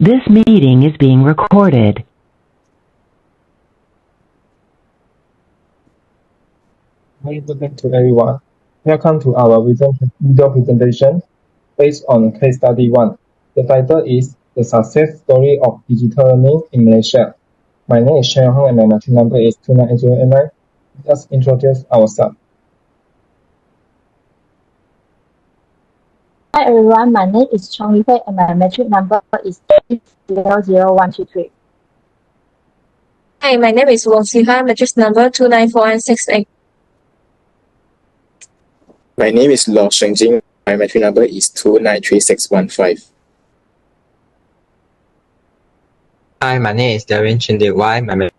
This meeting is being recorded. Hi, good day to everyone. Welcome to our video presentation based on case study 1. The title is The Success Story of Digital Learning in Malaysia. My name is Chen and my metric number is 298089. Let's introduce ourselves. Hi everyone, my name is Chong and my metric number is 00123. Hi, my name is Wong, metric number 294168. My name is SHENG. My metric number is 293615. Hi, my name is DELVWYNN. My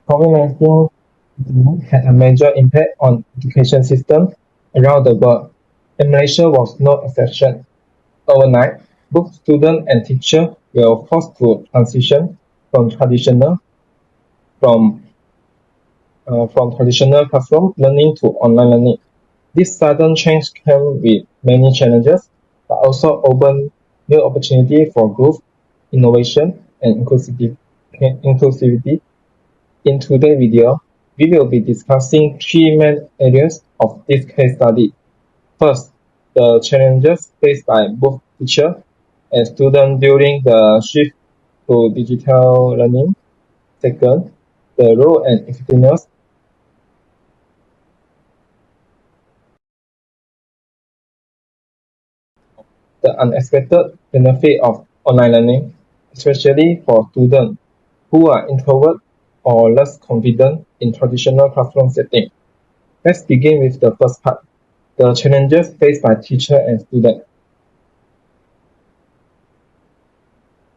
COVID-19 had a major impact on education system around the world, and Malaysia was no exception. Overnight, both students and teachers were forced to transition from traditional classroom learning to online learning. This sudden change came with many challenges, but also opened new opportunities for growth, innovation, and inclusivity. In today's video, we will be discussing three main areas of this case study. First, the challenges faced by both teachers and students during the shift to digital learning. Second, the role and effectiveness the unexpected benefit of online learning, especially for students who are introverted or less confident in traditional classroom setting. Let's begin with the first part, the challenges faced by teachers and students.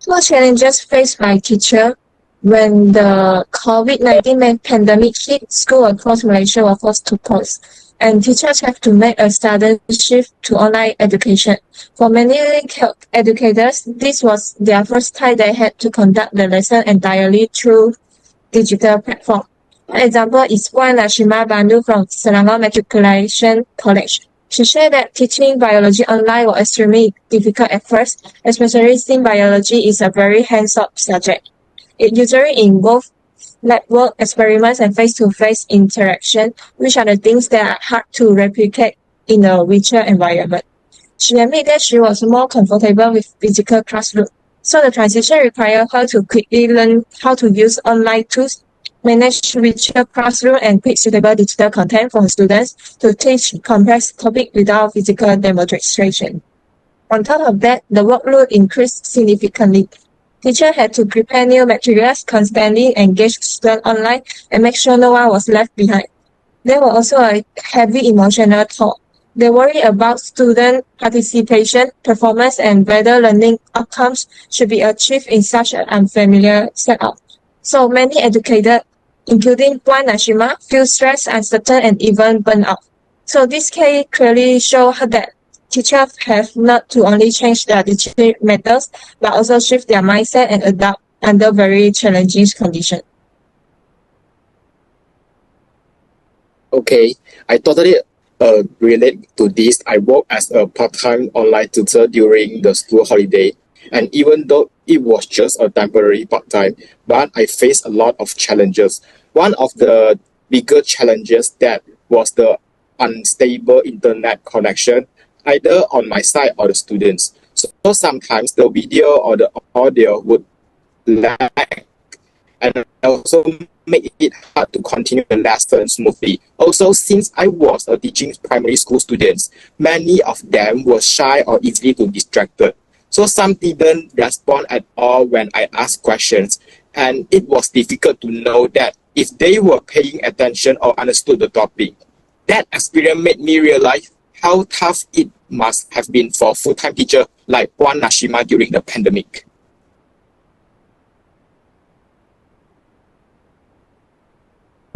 What challenges faced by teachers when the COVID-19 pandemic hit? School across Malaysia were forced to pause, and teachers have to make a sudden shift to online education. For many educators, this was their first time they had to conduct the lesson entirely through digital platform. An example is Puan Nashima Bandu from Selangor Matriculation College. She shared that teaching biology online was extremely difficult at first, especially since biology is a very hands-on subject. It usually involves lab work, experiments, and face-to-face interaction, which are the things that are hard to replicate in a virtual environment. She admitted that she was more comfortable with physical classroom, so the transition required her to quickly learn how to use online tools, manage virtual classroom, and create suitable digital content for her students to teach complex topics without physical demonstration. On top of that, the workload increased significantly. Teachers had to prepare new materials, constantly engage students online, and make sure no one was left behind. There was also a heavy emotional toll. They worry about student participation, performance, and whether learning outcomes should be achieved in such an unfamiliar setup. So many educators, including Puan Nashima, feel stressed, uncertain, and even burnt out. So this case clearly shows that teachers have not to only change their teaching methods, but also shift their mindset and adapt under very challenging conditions. Okay, I totally relate to this. I work as a part-time online tutor during the school holiday, and even though it was just a temporary part-time, but I faced a lot of challenges. One of the bigger challenges that was the unstable internet connection, either on my side or the students. So sometimes the video or the audio would lag, and also make it hard to continue the lesson smoothly. Also, since I was teaching primary school students, many of them were shy or easily distracted. So some didn't respond at all when I asked questions, and it was difficult to know that if they were paying attention or understood the topic. That experience made me realize how tough it must have been for full-time teachers like Puan Nashima during the pandemic.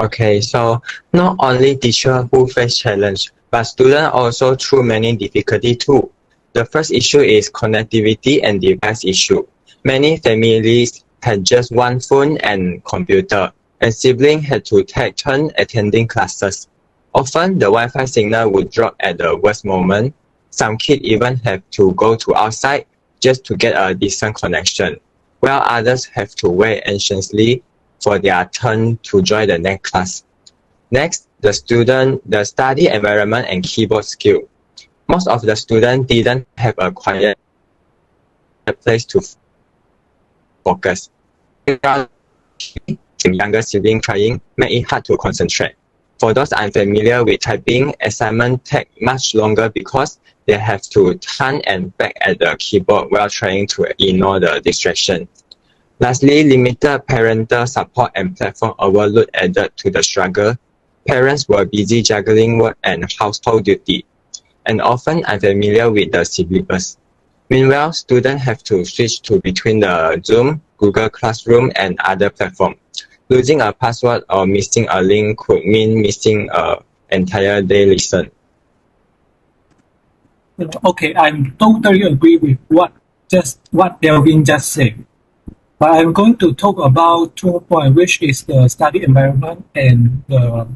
Okay, so not only teacher who face challenge, but students also through many difficulty too. The first issue is connectivity and device issue. Many families had just one phone and computer, and siblings had to take turn attending classes. Often the Wi-Fi signal would drop at the worst moment. Some kids even have to go to outside just to get a decent connection, while others have to wait anxiously for their turn to join the next class. Next, the study environment and keyboard skill. Most of the students didn't have a quiet place to focus. Younger sibling crying made it hard to concentrate. For those unfamiliar with typing, assignments take much longer because they have to turn and back at the keyboard while trying to ignore the distraction. Lastly, limited parental support and platform overload added to the struggle. Parents were busy juggling work and household duty, and often unfamiliar with the syllabus. Meanwhile, students have to switch between the Zoom, Google Classroom, and other platforms. Losing a password or missing a link could mean missing an entire day lesson. Okay, I'm totally agree with what Delvin just said. But I'm going to talk about 2 points, which is the study environment and the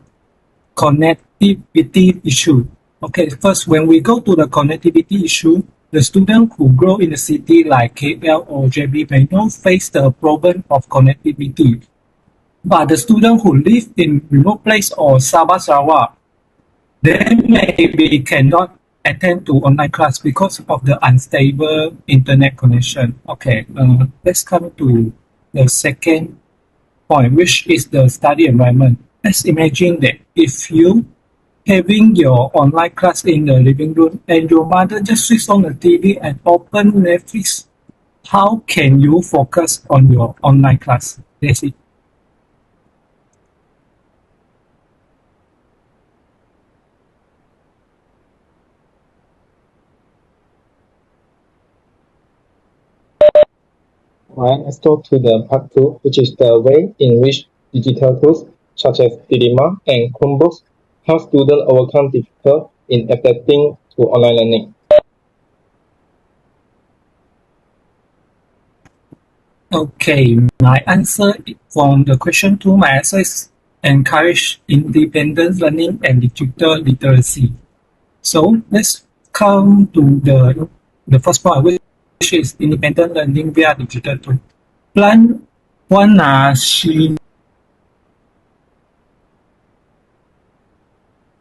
connectivity issue. Okay, first, when we go to the connectivity issue, the students who grow in a city like KL or JB may not face the problem of connectivity. But the students who live in remote place or Sabah Sarawak, they maybe cannot attend to online class because of the unstable internet connection. Okay, let's come to the second point, which is the study environment. Let's imagine that if you having your online class in the living room and your mother just switch on the TV and open Netflix, how can you focus on your online class? That's it. Right, let's go to the part 2, which is the way in which digital tools such as Dilemma and Chromebooks help students overcome difficulty in adapting to online learning. Okay, my answer from the question 2, my answer is encourage independent learning and digital literacy. So let's come to the first point, which is independent learning via digital tool. Plan one she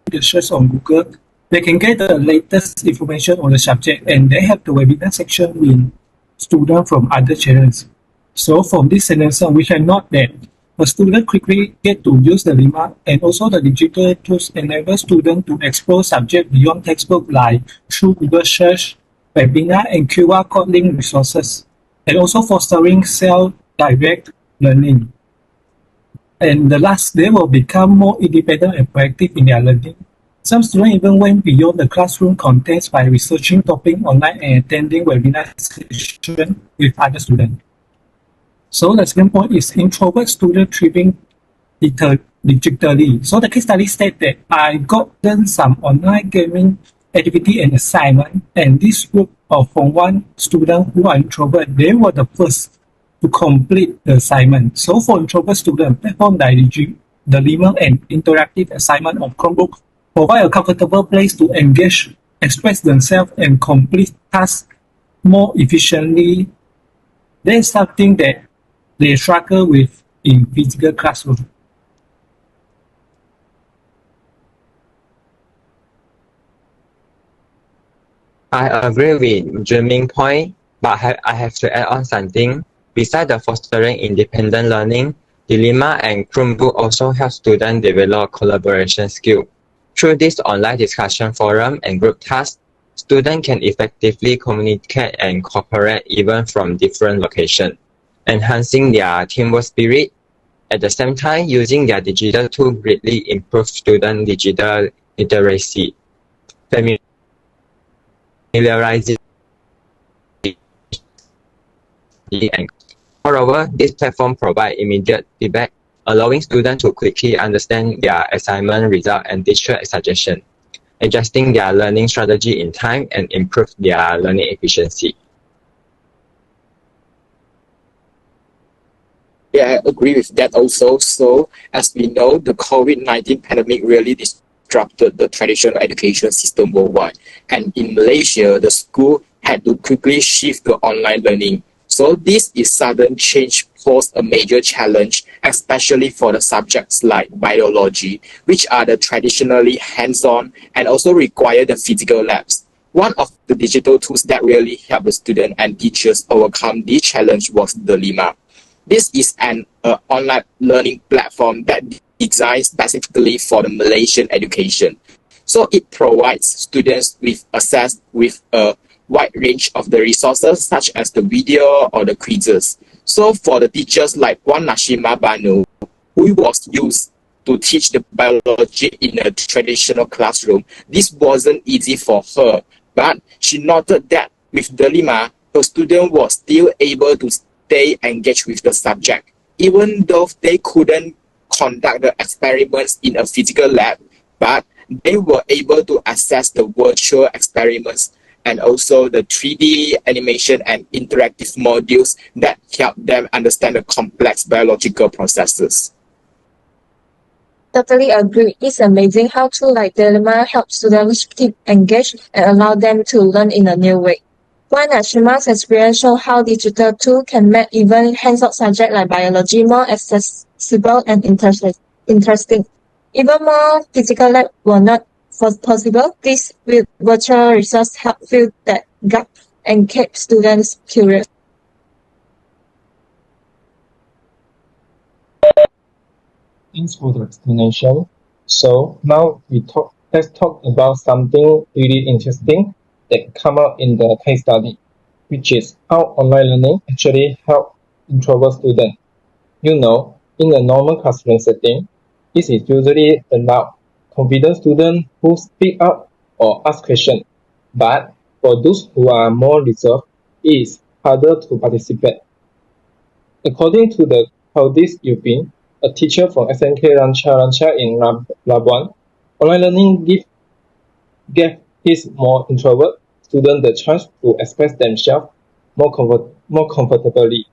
the search on Google, they can get the latest information on the subject, and they have the webinar section with students from other channels. So from this sentence, we can note that a student quickly get to use the Lima, and also the digital tools enable students to explore subject beyond textbook like through Google search, webinar, and QR code link resources, and also fostering self-direct learning. And the last, they will become more independent and proactive in their learning. Some students even went beyond the classroom contents by researching topics online and attending webinar sessions with other students. So the second point is introvert student thriving digitally. So the case study states that I gotten some online gaming activity and assignment, and this group of Form 1 students who are introvert, they were the first to complete the assignment. So for introvert students, platform like the Lima and interactive assignment of Chromebook provide a comfortable place to engage, express themselves, and complete tasks more efficiently. That's something that they struggle with in physical classroom. I agree with Jiming's point, but I have to add on something. Besides the fostering independent learning, Dilemma and Chromebook also help students develop collaboration skills. Through this online discussion forum and group tasks, students can effectively communicate and cooperate even from different locations, enhancing their teamwork spirit. At the same time, using their digital tool greatly improves student digital literacy, familiarizing. And moreover, this platform provides immediate feedback allowing students to quickly understand their assignment result and teacher suggestion, adjusting their learning strategy in time and improve their learning efficiency. Yeah, I agree with that also. So, as we know, the COVID-19 pandemic really disrupted the traditional education system worldwide. And in Malaysia, the school had to quickly shift to online learning. So, this is sudden change posed a major challenge, especially for the subjects like biology, which are the traditionally hands-on and also require the physical labs. One of the digital tools that really helped the students and teachers overcome this challenge was DELVWYNN. This is an online learning platform that designed specifically for the Malaysian education. So it provides students with access with a wide range of the resources such as the video or the quizzes. So for the teachers like Puan Nashima Banu, who was used to teach the biology in a traditional classroom, this wasn't easy for her. But she noted that with DELVWYNN, her student was still able to stay engaged with the subject, even though they couldn't conduct the experiments in a physical lab, but they were able to access the virtual experiments and also the 3D animation and interactive modules that help them understand the complex biological processes. Totally agree. It's amazing how tools like DELVWYNN help students keep engaged and allow them to learn in a new way. Puan Nashima's experience shows how digital tools can make even hands-on subjects like biology more accessible and interesting. Even more physical labs were not possible. This virtual resource help fill that gap and keep students curious. Thanks for the explanation. So now let's talk about something really interesting that come out in the case study, which is how online learning actually help introvert students. You know, in a normal classroom setting, this is usually allowed confident students who speak up or ask questions. But for those who are more reserved, it is harder to participate. According to the Claudis Yupin, a teacher from SNK Rancha in Labuan, online learning gave his more introvert students the chance to express themselves more comfortably.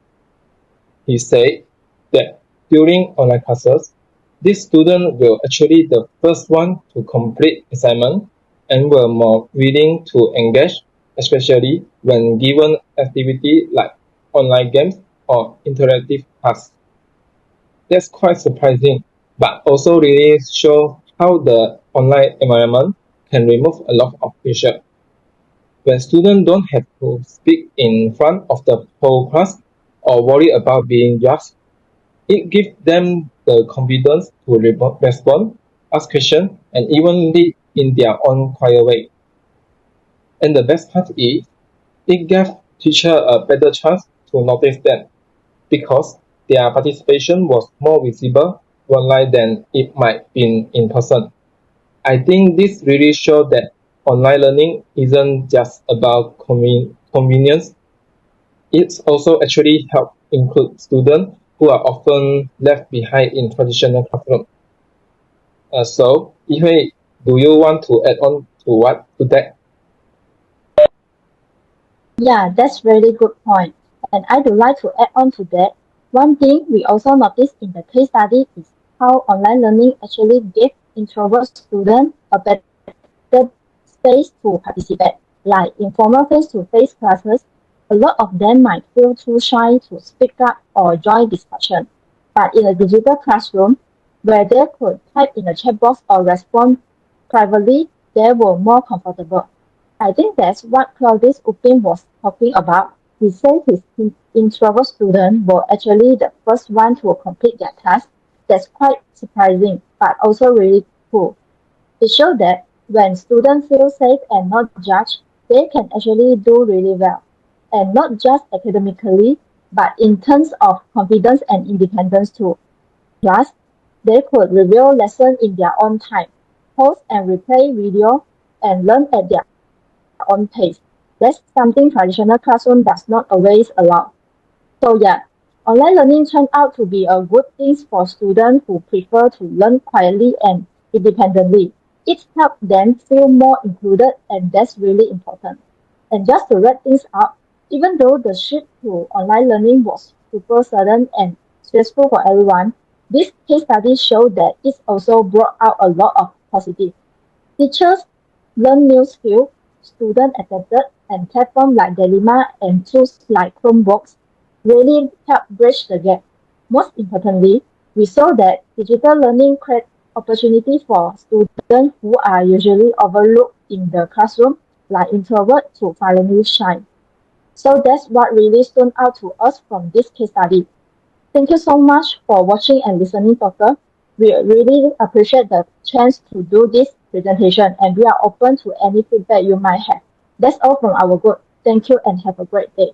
He said that during online classes, these students were actually the first one to complete assignment and were more willing to engage, especially when given activity like online games or interactive tasks. That's quite surprising, but also really shows how the online environment can remove a lot of pressure. When students don't have to speak in front of the whole class or worry about being judged, it gives them the confidence to respond, ask questions, and even lead in their own quiet way. And the best part is, it gives teachers a better chance to notice them, because their participation was more visible online than it might be in person. I think this really shows that online learning isn't just about convenience. It's also actually help include students who are often left behind in traditional classroom. So, Yihui, do you want to add on to that? Yeah, that's really good point. And I would like to add on to that. One thing we also noticed in the case study is how online learning actually gave introvert students a better space to participate. Like informal face-to-face classes, a lot of them might feel too shy to speak up or join discussion. But in a digital classroom, where they could type in a chat box or respond privately, they were more comfortable. I think that's what Claudius Upin was talking about. He said his introvert students were actually the first one to complete their task. That's quite surprising, but also really cool. It shows that when students feel safe and not judged, they can actually do really well. And not just academically, but in terms of confidence and independence too. Plus, they could review lessons in their own time, pause and replay video, and learn at their own pace. That's something traditional classroom does not always allow. So yeah, Online learning turned out to be a good thing for students who prefer to learn quietly and independently. It helped them feel more included, and that's really important. And just to wrap things up, even though the shift to online learning was super sudden and stressful for everyone, this case study showed that it also brought out a lot of positive. Teachers learned new skills, students adapted, and platforms like Dilemma and tools like Chromebooks really help bridge the gap. Most importantly, we saw that digital learning creates opportunity for students who are usually overlooked in the classroom, like introverts, to finally shine. So that's what really stood out to us from this case study. Thank you so much for watching and listening, Doctor. We really appreciate the chance to do this presentation, and we are open to any feedback you might have. That's all from our group. Thank you and have a great day.